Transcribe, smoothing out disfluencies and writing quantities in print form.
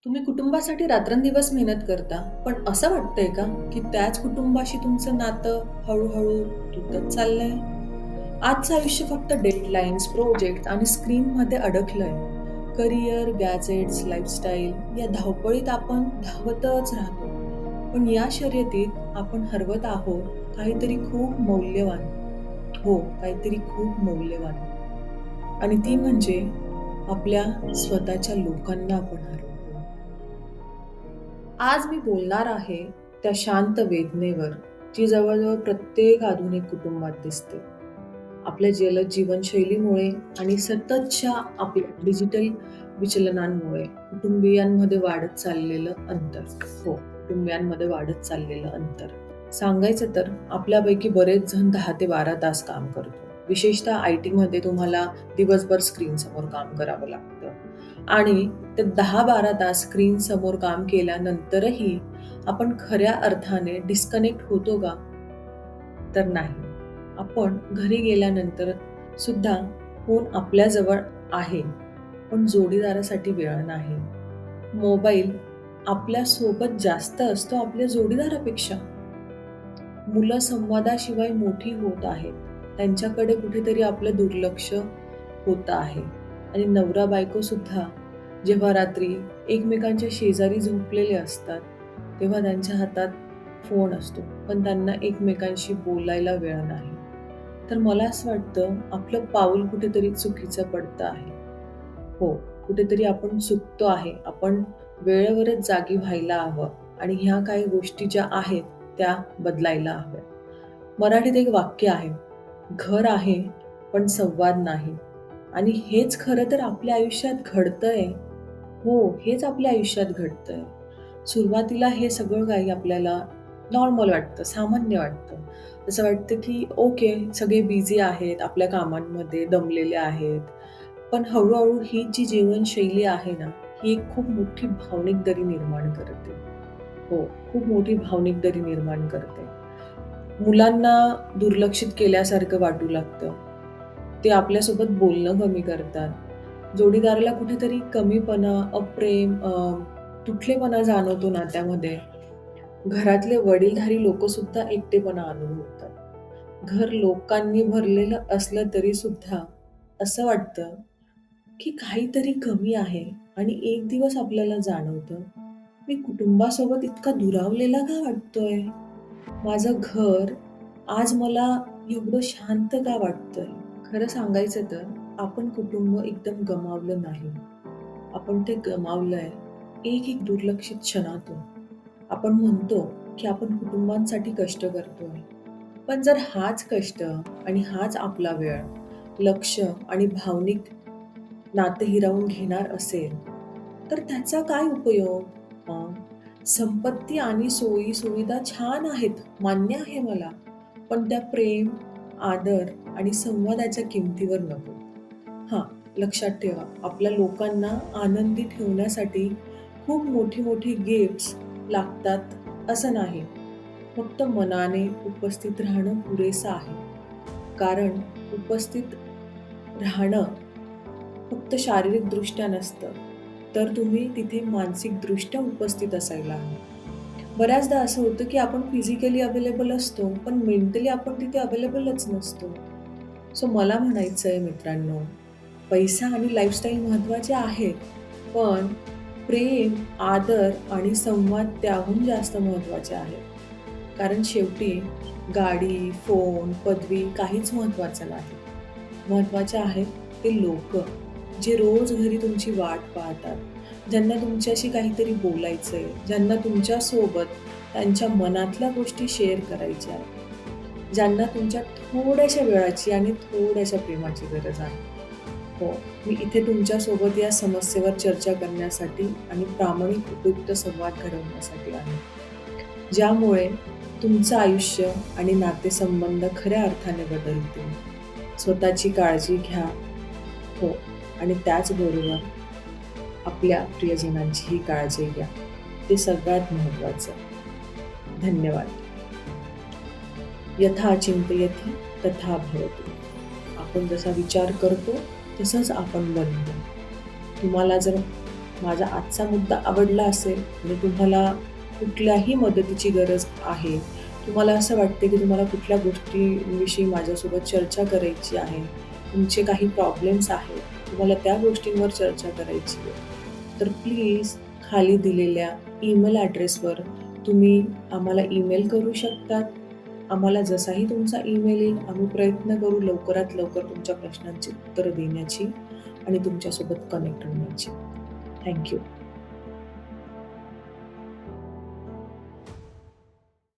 तुम्ही कुटुंबासाठी रात्रंदिवस मेहनत करता, पण असं वाटतंय का, की त्याच कुटुंबाशी तुमचं नातं हळू-हळू तुटत चाललंय? आजचं आयुष्य फक्त डेडलाईन्स, प्रोजेक्ट आणि स्क्रीनमध्ये अडकलंय. करिअर, गॅजेट्स, लाईफस्टाईल या धावपळीत आपण धावतच राहतो. पण या शर्यतीत आपण हरवत आहोत काहीतरी खूप मौल्यवान. हो, काहीतरी खूप मौल्यवान. आणि ती म्हणजे आपल्या स्वतःच्या लोकांना आपण हरवतो. आज मी बोलणार आहे त्या शांत वेदनेवर, जी जवळजवळ प्रत्येक आधुनिक कुटुंबात दिसते. आपल्या जलद जीवनशैलीमुळे आणि सततच्या आपल्या डिजिटल विचलनांमुळे कुटुंबियांमध्ये वाढत चाललेलं अंतर. हो, कुटुंबियांमध्ये वाढत चाललेलं अंतर. सांगायचं तर आपल्यापैकी बरेच जण 10 ते 12 तास काम करतो. विशेषतः आय-टीमध्ये तुम्हाला दिवसभर स्क्रीनसमोर काम करावं लागतं आणि ते 10-12 तास स्क्रीनसमोर काम केल्यानंतरही आपण खऱ्या अर्थाने डिस्कनेक्ट होतो का? तर नाही. आपण घरी गेल्यानंतर सुद्धा फोन आपल्याजवळ आहे, पण जोडीदारासाठी वेळ नाही. मोबाईल आपल्यासोबत जास्त असतो आपल्या जोडीदारापेक्षा. मुलं संवादाशिवाय मोठी होत आहेत. त्यांच्याकडे कुठेतरी आपलं दुर्लक्ष होत आहे. आणि नवरा-बायको सुद्धा जेव्हा रात्री एकमेकांच्या शेजारी झोपलेले असतात, तेव्हा त्यांच्या हातात फोन असतो. पण त्यांना एकमेकांशी बोलायला वेळ नाही. तर मला असं वाटतं आपलं पाऊल कुठेतरी चुकीचं पडतं आहे. हो, कुठेतरी आपण चुकतो आहे. आपण वेळेवरच जागी व्हायला हवं आणि ह्या काही गोष्टी ज्या आहेत त्या बदलायला हव्या. मराठीत एक वाक्य आहे, घर आहे पण संवाद नाही. आणि हेच खरं तर आपल्या आयुष्यात घडतंय. हो, हेच आपल्या आयुष्यात घडतंय. सुरुवातीला हे सगळं काही आपल्याला नॉर्मल वाटतं, सामान्य वाटतं. असं वाटतं की ओके, सगळे बिझी आहेत, आपल्या कामांमध्ये दमलेले आहेत. पण हळू ही जी जीवनशैली आहे ना, ही एक खूप मोठी भावनिक दरी निर्माण करते. हो, खूप मोठी भावनिक दरी निर्माण करते. मुलांना दुर्लक्षित केल्यासारखं वाटू लागतं. ते आपल्यासोबत बोलणं कमी करतात. जोडीदाराला कुठेतरी कमीपणा, तुटलेपणा जाणवतो नात्यामध्ये. घरातले वडीलधारी लोकंसुद्धा एकटेपणा अनुभवतात. घर लोकांनी भरलेलं असलं तरी सुद्धा असं वाटतं, की काहीतरी कमी आहे आणि एक दिवस आपल्याला जाणवतं, मी कुटुंबासोबत इतका दुरावलेला का वाटतोय? माझं घर आज मला एवढं शांत का वाटतंय? खरं सांगायचं तर आपण कुटुंब एकदम गमावलं नाही. आपण ते गमावलंय एक दुर्लक्षित क्षणातून. आपण म्हणतो, की आपण कुटुंबांसाठी कष्ट करतोय. पण जर हाच कष्ट आणि हाच आपला वेळ, लक्ष आणि भावनिक नातं हिरावून घेणार असेल, तर त्याचा काय उपयोग? अ, संपत्ती आणि सोयी-सुविधा छान आहेत, मान्य आहे मला. पण त्या प्रेम, आदर आणि संवादाच्या किमतीवर नको. हां, लक्षात ठेवा, आपल्या लोकांना आनंदी ठेवण्यासाठी खूप मोठी-मोठी गिफ्ट्स लागतात असं नाही. फक्त मनाने उपस्थित राहणं पुरेसं आहे. कारण उपस्थित राहणं फक्त शारीरिकदृष्ट्या नसतं, तर तुम्ही तिथे मानसिकदृष्ट्या उपस्थित असायला हवं. बऱ्याचदा असं होतं, की आपण फिजिकली अवेलेबल असतो, पण मेंटली आपण तिथे अवेलेबलच नसतो. सो मला म्हणायचंय मित्रांनो, पैसा आणि लाईफस्टाईल महत्त्वाचे आहेत, पण प्रेम, आदर आणि संवाद त्याहून जास्त महत्त्वाचे आहेत. कारण शेवटी गाडी, फोन, पदवी काहीच महत्त्वाचं नाही. महत्त्वाचे आहेत ते लोकं, जे रोज घरी तुमची वाट पाहतात, ज्यांना तुमच्याशी काहीतरी बोलायचंय, ज्यांना तुमच्यासोबत त्यांच्या मनातल्या गोष्टी शेअर करायच्या आहेत, ज्यांना तुमच्या थोड्याशा वेळाची आणि थोड्याशा प्रेमाची गरज आहे. हो, मी इथे तुमच्यासोबत या समस्येवर चर्चा करण्यासाठी आणि प्रामाणिक उपयुक्त संवाद घडवण्यासाठी आहे. ज्यामुळे तुमचं आयुष्य आणि नातेसंबंध खऱ्या अर्थाने बदलतील. स्वतःची काळजी घ्या. हो, आणि त्याचबरोबर आपल्या प्रियजनांचीही काळजी घ्या. ते सगळ्यात महत्त्वाचं. धन्यवाद. यथा चिंतयति तथा भवति. आपण जसा विचार करतो तसंच आपण बनतो. तुम्हाला जर माझा आजचा मुद्दा आवडला असेल आणि तुम्हाला कुठल्याही मदतीची गरज आहे, तुम्हाला असं वाटते की तुम्हाला कुठल्या गोष्टीविषयी माझ्यासोबत चर्चा करायची आहे, तुमचे काही प्रॉब्लेम्स आहेत, तुम्हाला त्या गोष्टींवर चर्चा करायची आहे, तर प्लीज खाली दिलेल्या ईमेल ॲड्रेसवर तुम्ही आम्हाला ईमेल करू शकतात. आम्हाला जसाही तुमचा ईमेल येईल, आम्ही प्रयत्न करू लवकरात लवकर तुमच्या प्रश्नांची उत्तरं देण्याची आणि तुमच्यासोबत कनेक्ट होण्याची. Thank you.